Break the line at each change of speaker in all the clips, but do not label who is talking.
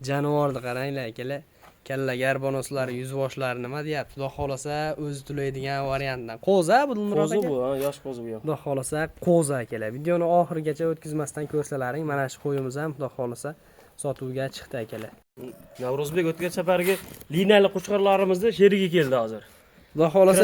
Jonivorni qaranglar akalar. Kalla garbonoslar, yuzvoshlar nima deyapti? Xudo xolasa o'zi to'laydigan variantdan. Qo'za bu Dilmurod
Qo'zi
aka.
bu, yosh qo'zi bu.
Xudo xolasa qo'za akalar. Videoni oxirigacha o'tkazmasdan ko'rsalaring, mana shu qo'yimiz ham xudo xolasa sotuvga chiqdi akalar.
Navruzbek o'tgan safargi liniyali qo'chqorlarimizni sheriga keldi hozir.
Xudo xolasa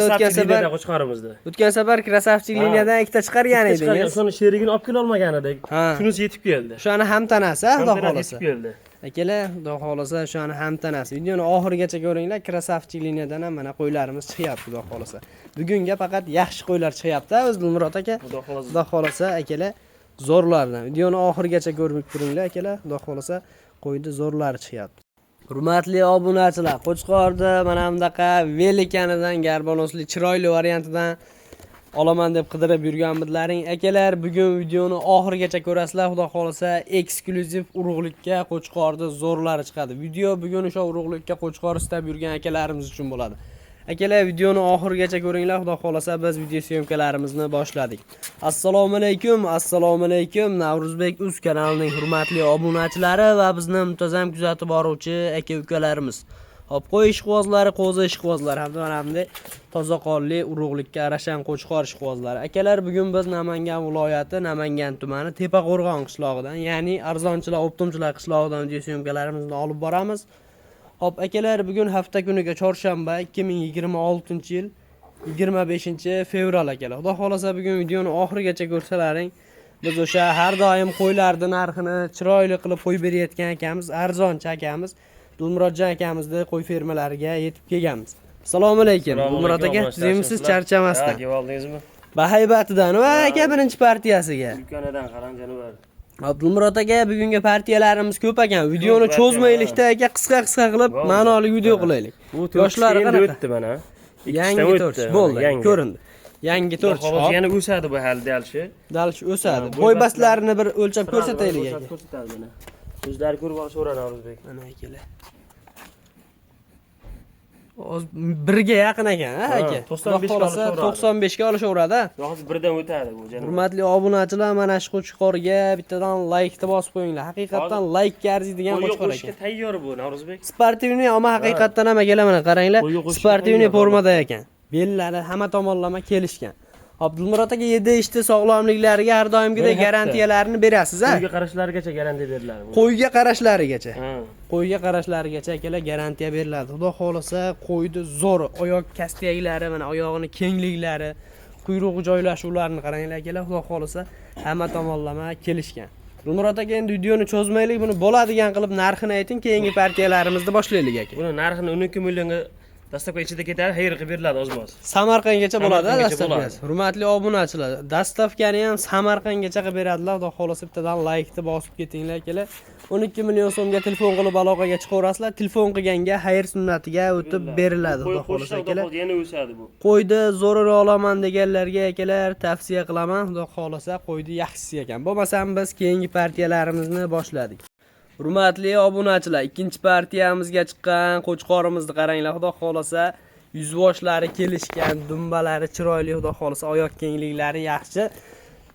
o'tgan safar krasavchik liniyadan ikkita chiqargan edingiz.
Shuni sherigini olib kela olmagan edik. Shunisi yetib keldi.
Shuni ham tanasi, xudo xolasa.
Yetib keldi.
Akalar, xudo xolasa shuni ham tanasi. Videoni oxirigacha ko'ringlar. Krasavchik liniyadan ham mana qo'ylarimiz chiqyapti, xudo xolasa. Bugunga faqat yaxshi qo'ylar chiqyapti, o'z Dilmurod aka. Xudo xolasa akalar, zo'rlardan. Videoni oxirigacha ko'rib turinglar akalar. Xudo xolasa qo'ydi zo'rlari chiqyapti. Hurmatli obunachilar, Qo'chqorda mana bunaqa velikanidan garbonosli chiroyli variantidan olaman deb qidirib yurganmidlaring akalar, bugun videoni oxirigacha ko'rasizlar. Xudo xolasa eksklyuziv urug'likka Qo'chqorda zo'rlari chiqadi. Video bugun o'sha urug'likka Qo'chqor istab yurgan akalarimiz uchun bo'ladi. Akalar, videoni oxirigacha ko'ringlar. Xudo xolasa biz video syomkalarimizni boshladik. Assalomu alaykum. Navruzbek Uz kanalining hurmatli obunachilari va bizni muntazam kuzatib boruvchi aka-ukalarimiz. Hop, qo'y ishqibozlari, qo'zi ishqibozlari hamda toza qonli urug'likka arashan Qo'chqor ishqibozlari. Akalar, bugun biz Namangan viloyati, Namangan tumani Tepaqo'rg'on qishlog'idan, ya'ni arzonchilar, optimchilar qishlog'idan video syomkalarimizni olib boramiz. Hop akalar, bugun hafta kuniga chorshanba 2026-yil 25-fevral akalar. Xudo xolasa bugun videoni oxirigacha ko'rsalaring, biz o'sha har doim qo'ylarning narxini chiroyli qilib qo'yib berayotgan akamiz, arzonchi akamiz, Dilmurodjon akamizni qo'y fermalariga yetib kelganmiz. Assalomu alaykum. Dilmurod aka, tuzimsiz, charchamasdan.
Keldingizmi?
Bahaybatidan va aka birinchi partiyasiga.
Dukanidan qarang janobar.
Abdulmurod aka, bugungi partiyalarimiz ko'p ekan. Videoni cho'zmaylikda aka, qisqa qilib ma'noli video qilaylik. Yoshlari qanaqa?
O'tdi mana.
Yangi to'rch bo'ldi, ko'rindi. Yangi to'rch.
Yana o'sadi bu hali dalshi.
Dalshi o'sadi. Bo'ybastlarini bir o'lchab ko'rsataylik aka.
Ko'rsatadi mana. O'zlari ko'rib olishadi Navruzbek.
Mana akalar. Birga yaqin ekan, aka. 95 ga olishaveradi.
Hozir birdan o'tadi bu janob.
Hurmatli obunachilar, mana shu Qo'chqorga bittadan laykni bosib qo'yinglar. Haqiqatan laykka arziydigan Qo'chqor ekan.
Tayyor bu Navruzbek.
Sportivniy, ammo haqiqatan ham akalar mana qaranglar. Sportivniy formada ekan. Bellari hamma tomonlama kelishgan. Abdulmurod aka 7 ishti sog'lomliklariga har doimgidek garantiyalarni berasiz, a?
Qo'yga qarashlarigacha garantiya beriladi.
Qo'yga qarashlarigacha. Qo'yga qarashlarigacha akalar garantiya beriladi. Xudo xolasa qo'ydi zo'r, oyoq kastiyaklari, mana oyog'ini kengliklari, quyruq joylashuvlarini qaranglar akalar. Xudo xolasa hamma tomonlama kelishgan. Dilmurod aka, endi videoni cho'zmaylik, buni bo'ladigan qilib narxini ayting, keyingi partiyalarimizni boshlaylik aka.
Buni narxini 12 millionga dastavka ichida ketadi, xayr qilib beriladi o'zimiz.
Samarqandgacha bo'ladi dastavkasi. Hurmatli obunachilar, dastavkani ham Samarqandgacha qilib beradilar. Xudo xolasa bittadan laykni bosib ketinglar akalar. 12 million so'mga telefon qilib aloqaga chiqaverasizlar. Telefon qilganga xayr sunnatiga o'tib beriladi. Xudo xolasa akalar.
Yana o'sadi bu.
Qo'ydi zo'rini olaman deganlarga akalar tavsiya qilaman. Xudo xolasa qo'ydi yaxshisi ekan. Bo'lmasam biz keyingi partiyalarimizni boshladik. Hurmatli obunachilar, ikkinchi partiyamizga chiqqan Qo'chqorimizni qaranglar. Xudo xolasa yuzvoshlari kelishgan, dumbalari chiroyli, xudo xolasa oyoq kengliklari yaxshi.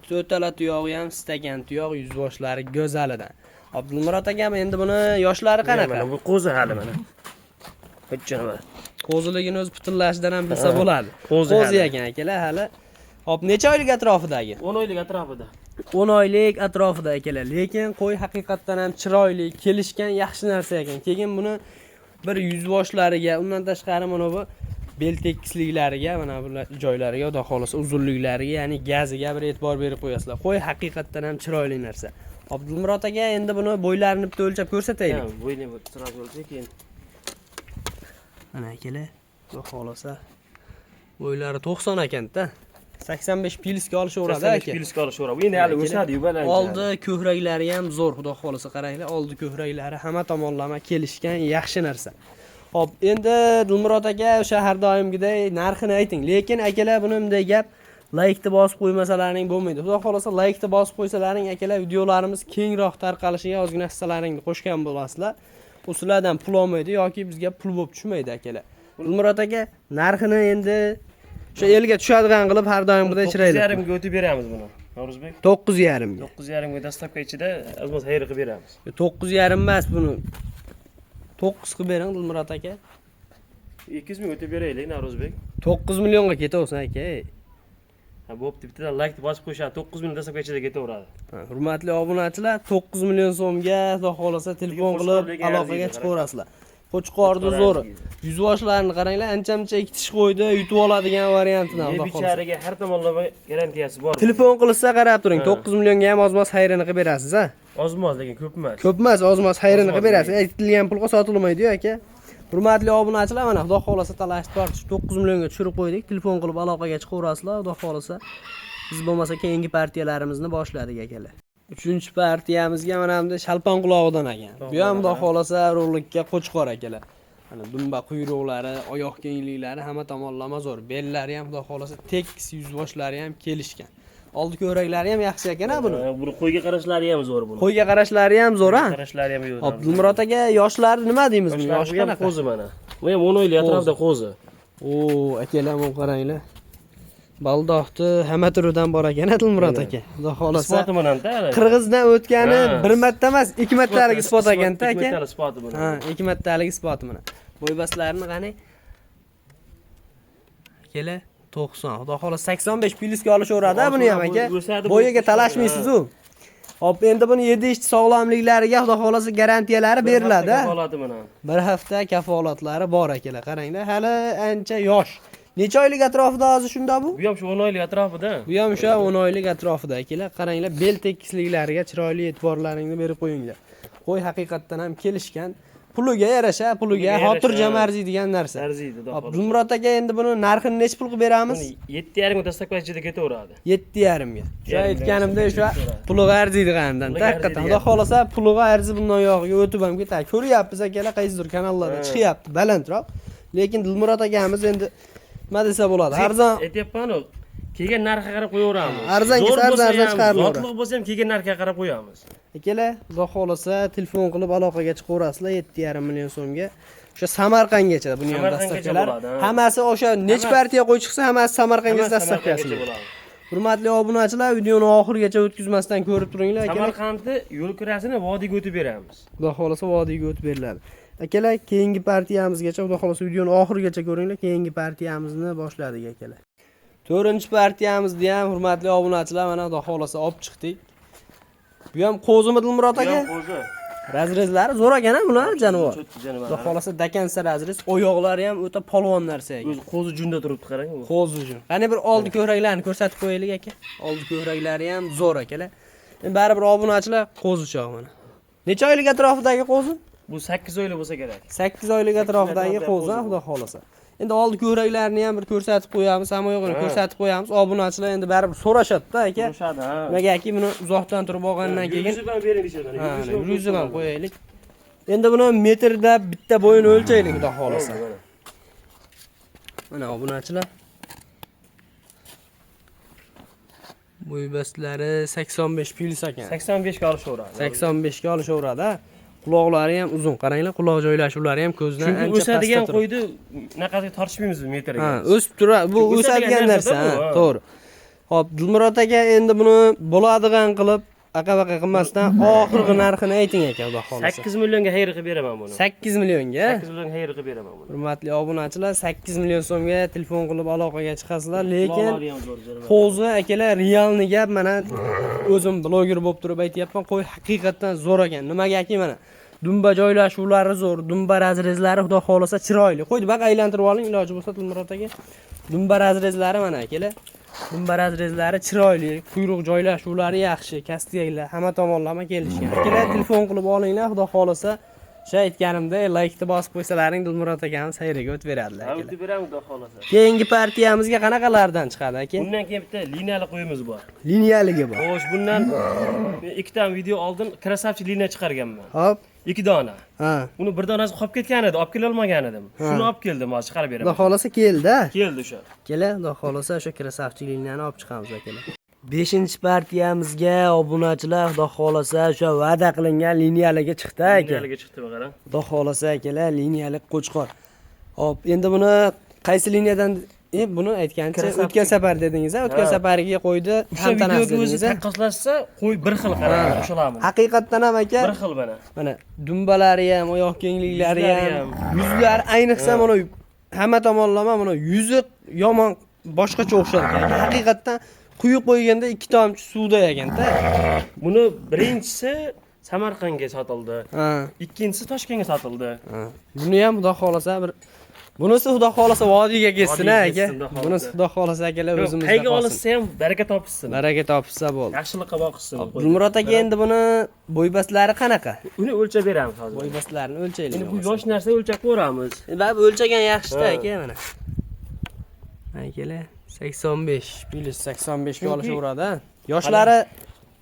To'tala tuyog'i ham istagan tuyoq, yuzvoshlari go'zalidan. Abdulmurod akam, endi buni yoshlari qanaqa?
Bu qo'zi hali mana. Hujjat.
Qo'ziligini o'z putillashidan ham bilsa bo'ladi. Qo'zi ekan akalar hali. Hop, necha oylik atrofidagi?
10 oylik atrofida.
10 oylik atrofida akalar. Lekin qo'y haqiqatan ham chiroyli, kelishgan, yaxshi narsa ekan. Keyin buni bir yuzvoshlariga, undan tashqari mana bu bel tekisliklariga, mana bu joylariga, xudo xolasa uzunliklariga, ya'ni gaziga bir e'tibor berib qo'yasizlar. Qo'y haqiqatan ham chiroyli narsa. Abdulmurod aka, endi buni bo'ylarini bitta o'lchab ko'rsataylik.
Ha, bo'yni sirab o'lchab keyin.
Mana akalar, xudo xolasa bo'ylari 90 ekanda. 85 pilsga olishaveradi aka.
85 pilsga olishaveradi. Bu endi hali o'sadi-yu baland.
Oldi ko'hraklari ham zo'r, xudo xolasa qaranglar. Oldi ko'hraklari hamma tomonlama kelishgan, yaxshi narsa. Hop, endi Dilmurod aka o'sha har doimgidek narxini ayting. Lekin akalar, buni bunday gap laykni bosib qo'ymasalaring bo'lmaydi. Xudo xolasa laykni bosib qo'ysalaring akalar, videolarimiz kengroq tarqalishiga ozgina hissalaringni qo'shgan bo'lasizlar. Ulardan pul olmaydi yoki bizga pul bo'lib tushmaydi akalar. Dilmurod aka, narxini endi o'sha elga tushadigan qilib har doimgidek chiraylik.
9,5 ga o'tib beramiz buni. Navruzbek.
9,5 ga.
9,5 ga dastavka ichida o'zimiz xayr qilib beramiz.
9,5 emas buni. 9 qilib bering Dilmurod aka.
200 ming o'tib beraylik Navro'zbek.
9 millionga ketaversin aka.
Ha, bo'pti, bittadan like bosib qo'yishadi. 9 ming desam ichida ketaveradi.
Hurmatli obunachilar, 9 million so'mga xudo xolasa telefon qilib aloqaga chiqaverasizlar. Qo'chqorni zo'ri. Yuzvoshlarni qaranglar, ancha-muncha ikki tish qo'ydi, yutib oladigan variantidan xudo xolasa.
Becharaga har tomonlama garantiyasi bor.
Telefon qilsa qarab turing, 9 millionga ham ozmoz xayrini qilib berasiz, ha?
Ozmoz, lekin ko'p emas.
Ko'p emas, ozmoz xayrini qilib berasiz. Aytilgan pulga sotilmaydi-yu aka. Hurmatli obunachilar, mana xudo xolasa talashib tortish 9 millionga tushirib qo'ydik. Telefon qilib aloqaga chiqaverasizlar, xudo xolasa. Biz bo'lmasa keyingi partiyalarimizni boshladik akalar. 3-partiyamizga mana bunda shalpon qulog'idan ekan. Bu ham xudo xolasa rolikka qo'chqor akalar. Mana dumba quyruqlari, oyoq kengliklari hamma tomonlama zo'r. Bellari ham xudo xolasa tekis, yuzboshlari ham kelishgan. Oldi ko'raklari ham yaxshi ekan-a buni.
Buni qo'yga qarashlari ham zo'r buni.
Qo'yga qarashlari ham zo'r-a?
Qarashlari ham yo'q.
Hop, Dilmurod aka, yoshlari nima deymiz buni? Yoshi qanaqa?
Qo'zi mana. Bu ham 10 oylik atrofida qo'zi.
Akalar, bu qaranglar. Baldoqni hamma turidan bor ekan Dilmurod aka. Xudo xolasa.
Isboti bilan-da.
Qirg'izdan o'tgani bir marta emas, 2 martalik isbot ekan-da aka.
2 martalik isboti buni.
Ha, 2 martalik isboti mana. Bo'ybastlarini qani? Akalar, 90. Xudo xolasa 85 plyusga olishaveradi buni ham aka. Bo'yiga talashmaysiz-ku. Hop, endi buni 7 ishchi sog'lomliklariga xudo xolasa garantiyalari beriladi.
Kafolati mana.
Bir hafta kafolatlari bor akalar. Qaranglar, hali ancha yosh. Necha oylik atrofida hozir shunda bu?
Bu ham shu 10 oylik atrofida.
Bu ham o'sha 10 oylik atrofida akalar. Qaranglar, bel tekisliklariga chiroyli e'tiborlaringni berib qo'yinglar. Qo'y haqiqatdan ham kelishgan. Puliga yarasha, puliga xotirjam arziydigan narsa.
Arziydi,
Hop, Dilmurod aka, endi buni narxini necha pul qilib beramiz?
7,5 ga dastaklar ichida ketaveradi.
7,5 ga. O'sha aytganimda o'sha puliga arziydi qandan. Haqiqatan, xudo xolasa puliga arzi bundan yog'iga o'tib ham ketadi. Ko'ryapmiz akalar, qaysidir kanallarda chiqyapti balandroq. Lekin Dilmurod akamiz endi nima desa bo'ladi? Arzon
aytyapman-ku, kelgan narxga qarab qo'yaveramiz.
Arzon chiqariladi.
Zotliq bo'lsa ham kelgan narxga qarab qo'yamiz.
Akalar, xudo xolasa telefon qilib aloqaga chiqaverasizlar 7,5 million so'mga. O'sha Samarqandgacha buni ham dastavkalar. Hammasi o'sha nech partiya qo'yib chiqsa, hammasi Samarqandga dastavkasi. Hurmatli obunachilar, videoni oxirigacha o'tkazmasdan ko'rib turinglar akalar.
Samarqandni yo'l kirasini vodiyga o'tib beramiz.
Xudo xolasa vodiyga o'tib beriladi. Akalar, keyingi partiyamizgacha xudo xolasa videoni oxirigacha ko'ringlar. Keyingi partiyamizni boshladik akalar. 4-partiyamizni ham hurmatli obunachilar mana xudo xolasa olib chiqdik. Bu ham qo'zimi Dilmurod aka?
Qo'zi.
Razrezlari zo'r ekan-a bular jonivor.
Jonivor.
Xudo xolasa dakansa razrez, oyoqlari ham o'ta polvon narsa ekan.
O'zi qo'zi junda turibdi, qarang.
Qo'zi jun. Qani bir oldi ko'hraklarni ko'rsatib qo'yaylik aka. Oldi ko'hraklari ham zo'r akalar. Endi baribir obunachilar qo'zi choq mana. Necha oylik atrofidagi qo'zi?
Bu 8 oylik bo'lsa kerak.
8 oylik atrofidagi qo'zi, xudo xolasa. Endi oldi ko'hraklarini ham bir ko'rsatib qo'yamiz, hamma yo'g'ini ko'rsatib qo'yamiz. Obunachilar endi baribir so'rashadi-da aka.
So'rashadi, ha.
Nimagaki buni uzoqdan turib olgandan keyin
Yuzib ham bering deyshadi.
Yuzib ham qo'yaylik. Endi buni metrda bitta bo'yini o'lchaylik, xudo xolasa. Mana obunachilar. Bo'ybastlari 85 plyus ekan.
85 ga olishaveradi.
85 ga olishaveradi. Quloqlari ham uzun. Qaranglar, quloq joylashuvlari ham ko'zdan ancha pastda turadi.
O'sadigan qo'ydi naqadga tortishmaymiz bu metrga.
Ha, o'sib turadi. Bu o'sadigan narsa, to'g'ri. Hop, Dilmurod aka endi buni bo'ladigan qilib aqa-baqa qilmasdan oxirgi narxini ayting aka, xudo xolasa.
8 millionga xayr qilib beraman buni.
8 millionga?
8 millionga xayr qilib beraman buni.
Hurmatli obunachilar, 8 million so'mga telefon qilib aloqaga chiqasizlar, lekin qo'zi akalar realni gap, mana o'zim bloger bo'lib turib aytayapman, qo'y haqiqatan zo'r ekan. Nimagaki mana dumba joylashuvlari zo'r, dumba razrezlari xudo xolasa chiroyli. Qo'ydi baq aylantirib oling, iloji bo'lsa Dilmurod aka. Dumba razrezlari mana akalar. Dumba razrezlari chiroyli, quyruq joylashuvlari yaxshi, kastiglar hamma tomonlama kelishgan. Akalar, telefon qilib olinglar, xudo xolasa. O'sha aytganimda like-ni bosib qo'ysalaring Dilmurod akamiz sayriga o'tib beradilar.
O'tib beramiz, xudo xolasa.
Keyingi partiyamizga qanaqalardan chiqadi aka?
Bundan keyin bitta liniyali qo'yimiz bor.
Liniyaligi bor.
Xo'sh, bundan 2 ta video oldin krasavchi liniya chiqarganman.
Hop.
2 dona.
Ha.
Uni bir donasi qolib ketgan edi, olib kela olmagan edim. Shuni olib keldim, hozir chiqarib beraman.
Xudo xolasa keldi.
Keldi o'sha.
Kela, xudo xolasa o'sha krasavchi liniyani olib chiqamiz akalar. 5-partiyamizga obunachilar xudo xolasa o'sha va'da qilingan liniyaliga chiqdi aka.
Liniyaliga chiqdi bu qarang.
Xudo xolasa akalar, liniyalik qo'chqor. Hop, endi buni qaysi liniyadan Buni aytgancha
Krasavchik.
o'tgan safar dedingiz, o'tgan
Ha.
safarga qo'ydi,
O'sha
ham tanasi
videoga o'zi
dedingiz.
taqqoslashsa, qo'y bir xil qaraydi, qo'shilaman.
Haqiqatdan ham aka,
Bir xil mana.
mana dumbalari ham, oyoq kengliklari
Yuzlari
ham,
ham.
yuzlari ayniqsa mana hamma tomonlama mana yuzi yomon boshqacha o'xshar ekan. Haqiqatdan quyib qo'yganda ikki tomchi suvda ekanda.
Buni birinchisi Samarqandga sotildi.
Ha.
Ikkinchisi Toshkentga sotildi.
Buni ham xudo xolasa bir bunisi xudo xolasa vodiyga ketsin
Vodiyga
aka.
ketsin, xudo
Bunisi
xolasa.
xudo xolasa akalar o'zimizda
Qayga
qolsin.
olishsa ham baraka topishsin.
Baraka topsa bo'ldi.
Yaxshilikqa boqishsin.
Dilmurod aka endi buni bo'ybaslari qanaqa?
Uni o'lchab beramiz hozir.
Bo'ybaslarini o'lchaylik.
Endi bu yosh narsa o'lchab ko'ramiz.
Bab o'lchagan yaxshi-da
Ha.
aka mana. Akalar 85, 85 ga olishaveradi. Yoshlari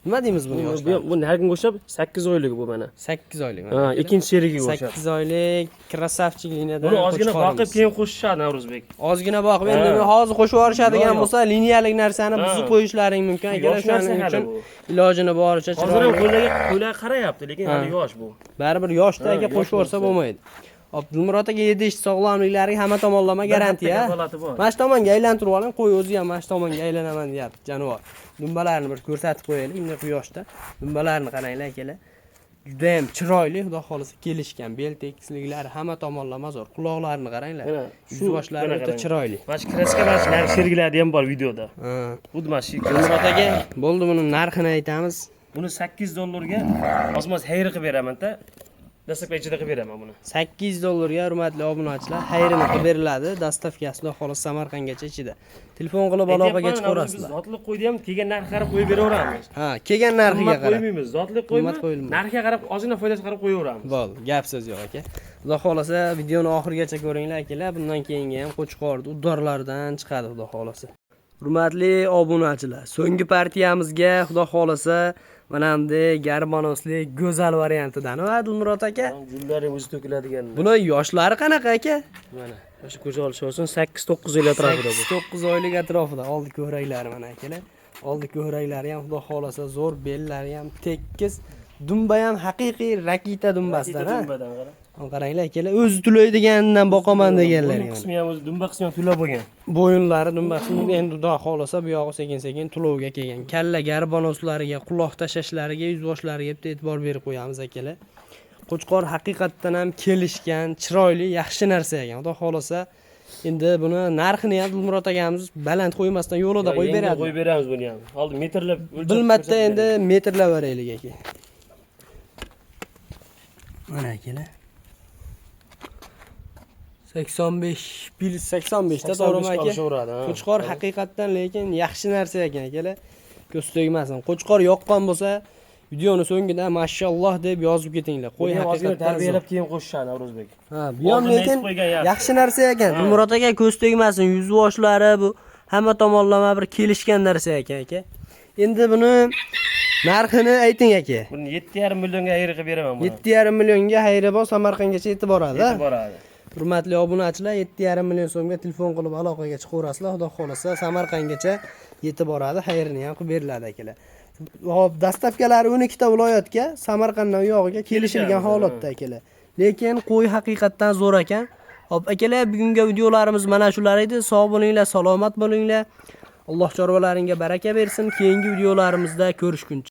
nima deymiz buni yoshlari?
Bu nargiga o'xshab 8 oylik bu mana.
8 oylik.
Ha, ikkinchi seriyaga o'xshab.
8 oylik krasavchik liniyadan.
Buni ozgina boqib keyin qo'shishadi Navruzbek.
Ozgina boqib endi
Ha.
hozir qo'shib yuborishadigan
Yo'q.
bo'lsa, liniyalik narsani
Ha.
buzib qo'yishlaring mumkin. Agar
Yosh narsa
shuning
hali
uchun
bu.
ilojini boricha
Hozir ham
chiroyli.
qo'ylar qarayapti, lekin hali yosh bu.
Baribir yoshda aka
Ha,
qo'shib
yosh
yuborsa
bo'lsa.
bo'lmaydi. Hop, Dilmurod aka yedish sog'lomliklariga hamma tomonlama garantiya.
Holati bor.
Mana shu tomonga aylantirib oling, qo'y o'zi ham mana shu tomonga aylanaman deyapti, jonivor. Dumbalarni bir ko'rsatib qo'yaylik, endi quyoshda. Dumbalarni qaranglar akalar. Juda ham chiroyli, xudo xolisa kelishgan, bel tekisliklari hamma tomonlama zo'r. Quloqlarini qaranglar.
Mana
Shu boshlari o'ta chiroyli.
Mana shu kraska mana shu narx shergilari ham bor videoda.
Ha.
Bu mana shu
Dilmurod aka, bo'ldi buni narxini aytamiz.
buni $8 ozmoz xayr qilib beraman-da. Dastlabki ichida qilib beraman buni.
$8 hurmatli obunachilar, xayrini qilib beriladi. Dastavkasi xudo xolisa Samarqandgacha ichida. Telefon qilib aloqaga chiqib
Biz
ko'rasizlar.
zotli qo'ydi ham kelgan narx qarab qo'yib beraveramiz.
Ha, kelgan narxiga
Qimmat
qarab.
qo'ymaymiz. Zotli
Qimmat
qo'yma.
qo'yilmaydi.
Narxga qarab ozgina foydasi qarab qo'yaveramiz.
Bo'ldi, gap so'z yo'q aka. Xudo xolasa videoni oxirigacha ko'ringlar akalar. Bundan keyingi ham Qo'chqorni uddorlaridan chiqadi xudo xolasa. Hurmatli obunachilar, so'nggi partiyamizga xudo xolasa mana bunday garbanosli go'zal variantidan va Dilmurod aka.
Gullari o'zi to'kiladigan.
Buni yoshlari qanaqa aka?
Mana shu ko'cha olish olsin 8-9 yil atrofida bu.
9 oylik atrofida oldi ko'hraklari mana akalar. Oldi ko'hraklari ham xudo xolasa zo'r, bellari ham tekis. Dumba ham haqiqiy rakita dumbasidan ha.
Dumbadan qara.
Qaranglar akalar, o'zi tulaydiganidan boqaman deganlar
Bo'yin qismi ham o'zi dumba qismi ham tulab bo'lgan.
Bo'yinlari dumbasi endi xudo xolasa bu yog'i sekin-sekin tulovga kelgan. Kalla garbonoslariga, quloq tashashlariga, yuz boshlariga bitta e'tibor berib qo'yamiz akalar. Qo'chqor haqiqatdan ham kelishgan, chiroyli, yaxshi narsa ekan. Xudo xolasa endi buni narxini ham Dilmurod akamiz baland qo'ymasdan yo'lida qo'yib beradi.
Qo'yib beramiz buni ham. Hozir metrlab o'lchab.
Bilmatda endi metrlab beraylik aka. Mana akalar. 85, 85 ta to'g'rimi aka? Qo'chqor haqiqatdan lekin yaxshi narsa ekan akalar. Ko'z tegmasin. Qo'chqor yoqqan bo'lsa, videoni so'ngida mashalloh deb yozib ketinglar. Qo'y haqiqatdan
tarbiyalab keyin qo'shishadi Navruzbek.
Ha, bu ham lekin
qo'ygan yaxshi.
yaxshi narsa ekan. Dilmurod aka ko'z tegmasin, yuz boshlari bu hamma tomonlama bir kelishgan narsa ekan aka. Endi buni narxini ayting aka.
Buni 7,5 millionga xayr qilib beraman buni.
7,5 millionga xayri bor, Samarqandgacha yetib boradi.
Yetib boradi.
Hurmatli obunachilar, 7,5 million so'mga telefon qilib aloqaga chiqaverasizlar. Xudo xolasa Samarqandgacha yetib boradi, xayrini ham qilib beriladi akalar. Hop, dastavkalari 12 ta viloyatga, Samarqanddan u yog'iga kelishilgan holatda akalar. Lekin qo'y haqiqatdan zo'r ekan. Hop, akalar, bugungi videolarimiz mana shular edi. Sog' bo'linglar, salomat bo'linglar. Alloh chorvalaringga baraka bersin. Keyingi videolarimizda ko'rishguncha